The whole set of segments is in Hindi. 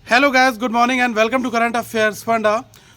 Hello guys, good morning and welcome to current affairs funda.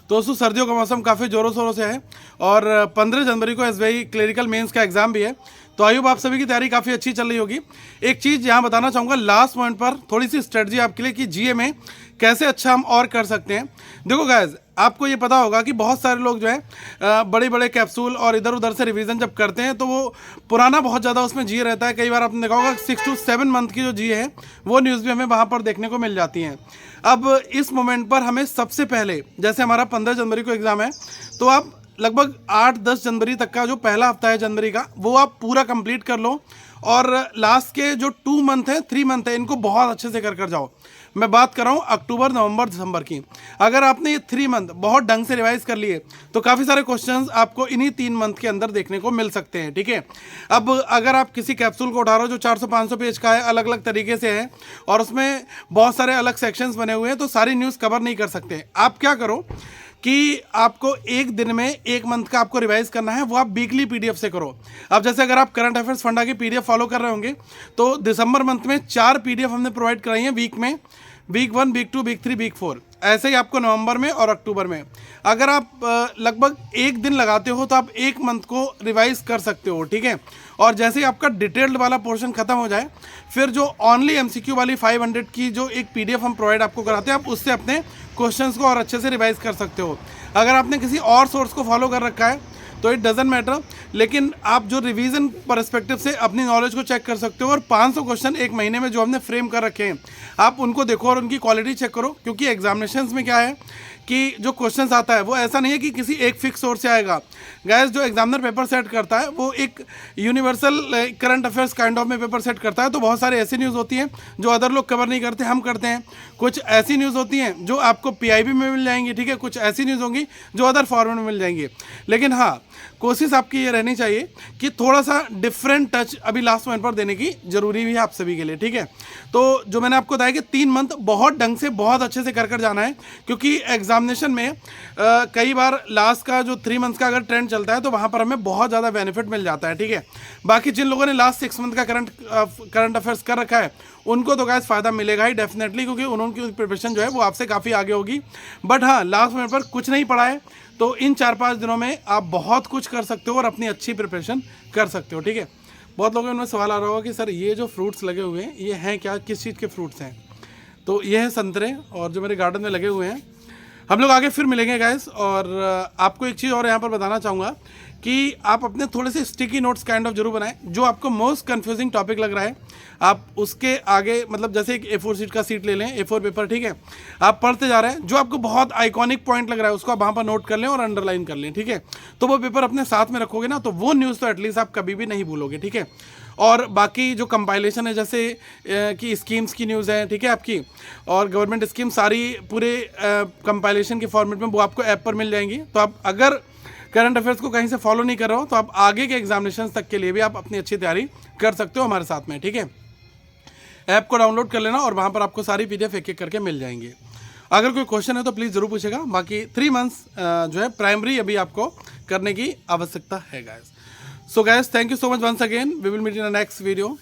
दोस्तों, सर्दियों का मौसम काफ़ी ज़ोरों शोरों से है और 15 जनवरी को एसबीआई क्लरिकल मेंस का एग्जाम भी है। तो आई होप आप सभी की तैयारी काफ़ी अच्छी चल रही होगी। एक चीज़ यहाँ बताना चाहूँगा लास्ट पॉइंट पर, थोड़ी सी स्ट्रेटजी आपके लिए कि जीए में कैसे अच्छा हम और कर सकते हैं। देखो गाइस, आपको ये पता होगा कि बहुत सारे लोग जो है बड़े बड़े कैप्सूल और इधर उधर से रिवीजन जब करते हैं तो वो पुराना बहुत ज़्यादा उसमें जी रहता है। कई बार आपने देखा होगा 6 to 7 मंथ की जो जी है वो न्यूज़ भी हमें वहाँ पर देखने को मिल जाती हैं। अब इस मोमेंट पर हमें सबसे पहले, जैसे हमारा 15 जनवरी को एग्ज़ाम है, तो आप लगभग 8-10 जनवरी तक का जो पहला हफ्ता है जनवरी का, वो आप पूरा कंप्लीट कर लो और लास्ट के जो 2 मंथ है 3 मंथ है, इनको बहुत अच्छे से कर जाओ। मैं बात कर रहा हूँ अक्टूबर, नवंबर, दिसंबर की। अगर आपने ये 3 मंथ बहुत ढंग से रिवाइज कर लिए तो काफ़ी सारे क्वेश्चंस आपको इन्हीं 3 मंथ के अंदर देखने को मिल सकते हैं। ठीक है, अब अगर आप किसी कैप्सूल को उठा रहे हो जो 400-500 पेज का है, अलग अलग तरीके से है और उसमें बहुत सारे अलग सेक्शंस बने हुए हैं, तो सारी न्यूज़ कवर नहीं कर सकते। आप क्या करो कि आपको एक दिन में 1 मंथ का आपको रिवाइज करना है, वो आप वीकली पीडीएफ से करो। अब जैसे अगर आप करंट अफेयर्स फंडा की पीडीएफ फॉलो कर रहे होंगे तो दिसंबर मंथ में 4 पीडीएफ हमने प्रोवाइड कराई हैं वीक में, वीक 1, वीक 2, वीक 3, वीक 4। ऐसे ही आपको नवंबर में और अक्टूबर में, अगर आप लगभग एक दिन लगाते हो तो आप 1 मंथ को रिवाइज कर सकते हो। ठीक है, और जैसे ही आपका डिटेल्ड वाला पोर्शन खत्म हो जाए, फिर जो ओनली एमसीक्यू वाली 500 की जो एक पीडीएफ हम प्रोवाइड आपको कराते हैं, आप उससे अपने क्वेश्चंस को और अच्छे से रिवाइज कर सकते हो। अगर आपने किसी और सोर्स को फॉलो कर रखा है तो इट डजेंट मैटर, लेकिन आप जो रिवीजन परस्पेक्टिव से अपनी नॉलेज को चेक कर सकते हो और 500 क्वेश्चन एक महीने में जो हमने फ्रेम कर रखे हैं, आप उनको देखो और उनकी क्वालिटी चेक करो। क्योंकि एग्जामिनेशंस में क्या है कि जो क्वेश्चंस आता है वो ऐसा नहीं है कि किसी एक फिक्स सोर्स से आएगा। गाइस, जो एग्जामिनर पेपर सेट करता है वो एक universal current affairs kind of में पेपर सेट करता है। तो बहुत सारे ऐसी न्यूज़ होती हैं जो अदर लोग कवर नहीं करते, हम करते हैं। कुछ ऐसी न्यूज़ होती हैं जो आपको पीआईबी में मिल जाएंगी, ठीक है, कुछ ऐसी न्यूज़ होंगी जो अदर फॉर्मेट में मिल जाएंगी। लेकिन हाँ, कोशिश आपकी ये रहनी चाहिए कि थोड़ा सा डिफरेंट टच अभी लास्ट मोमेंट पर देने की जरूरी भी है आप सभी के लिए। ठीक है, तो जो मैंने आपको बताया कि 3 मंथ बहुत ढंग से बहुत अच्छे से कर जाना है, क्योंकि एग्जामिनेशन में कई बार लास्ट का जो 3 मंथ का अगर ट्रेंड चलता है तो वहाँ पर हमें बहुत ज़्यादा बेनिफिट मिल जाता है। ठीक है, बाकी जिन लोगों ने लास्ट 6 मंथ का करंट अफेयर्स कर रखा है उनको तो गाइस फ़ायदा मिलेगा ही डेफिनेटली, क्योंकि उनकी प्रिपरेशन जो है वो आपसे काफ़ी आगे होगी। बट हाँ, लास्ट मोमेंट पर कुछ नहीं पढ़ा है तो इन 4-5 दिनों में आप बहुत कुछ कर सकते हो और अपनी अच्छी प्रिपरेशन कर सकते हो। ठीक है, बहुत लोगों में सवाल आ रहा होगा कि सर ये जो फ्रूट्स लगे हुए हैं ये हैं क्या, किस चीज़ के फ्रूट्स हैं? तो ये हैं संतरे और जो मेरे गार्डन में लगे हुए हैं। हम लोग आगे फिर मिलेंगे गाइस, और आपको एक चीज़ और यहाँ पर बताना चाहूँगा कि आप अपने थोड़े से स्टिकी नोट्स काइंड ऑफ जरूर बनाएं। जो आपको मोस्ट कंफ्यूजिंग टॉपिक लग रहा है आप उसके आगे, मतलब जैसे एक A4 शीट का सीट ले लें, A4 पेपर, ठीक है, आप पढ़ते जा रहे हैं, जो आपको बहुत आइकॉनिक पॉइंट लग रहा है उसको आप वहाँ पर नोट कर लें और अंडरलाइन कर लें। ठीक है, तो वो पेपर अपने साथ में रखोगे ना तो वो न्यूज़ तो एटलीस्ट आप कभी भी नहीं भूलोगे। ठीक है, और बाकी जो कंपाइलेशन है, जैसे कि स्कीम्स की न्यूज़ है, ठीक है, आपकी और गवर्नमेंट स्कीम सारी पूरे कंपाइलेशन के फॉर्मेट में वो आपको ऐप पर मिल जाएंगी। तो आप अगर करंट अफेयर्स को कहीं से फॉलो नहीं कर रहे हो तो आप आगे के एग्जामिनेशन तक के लिए भी आप अपनी अच्छी तैयारी कर सकते हो हमारे साथ में। ठीक है, ऐप को डाउनलोड कर लेना और वहाँ पर आपको सारी पीडीएफ एक एक करके मिल जाएंगे। अगर कोई क्वेश्चन है तो प्लीज़ ज़रूर पूछेगा। बाकी 3 मंथ्स जो है प्राइमरी अभी आपको करने की आवश्यकता है guys. So guys, thank you so much once again, we will meet in the next video.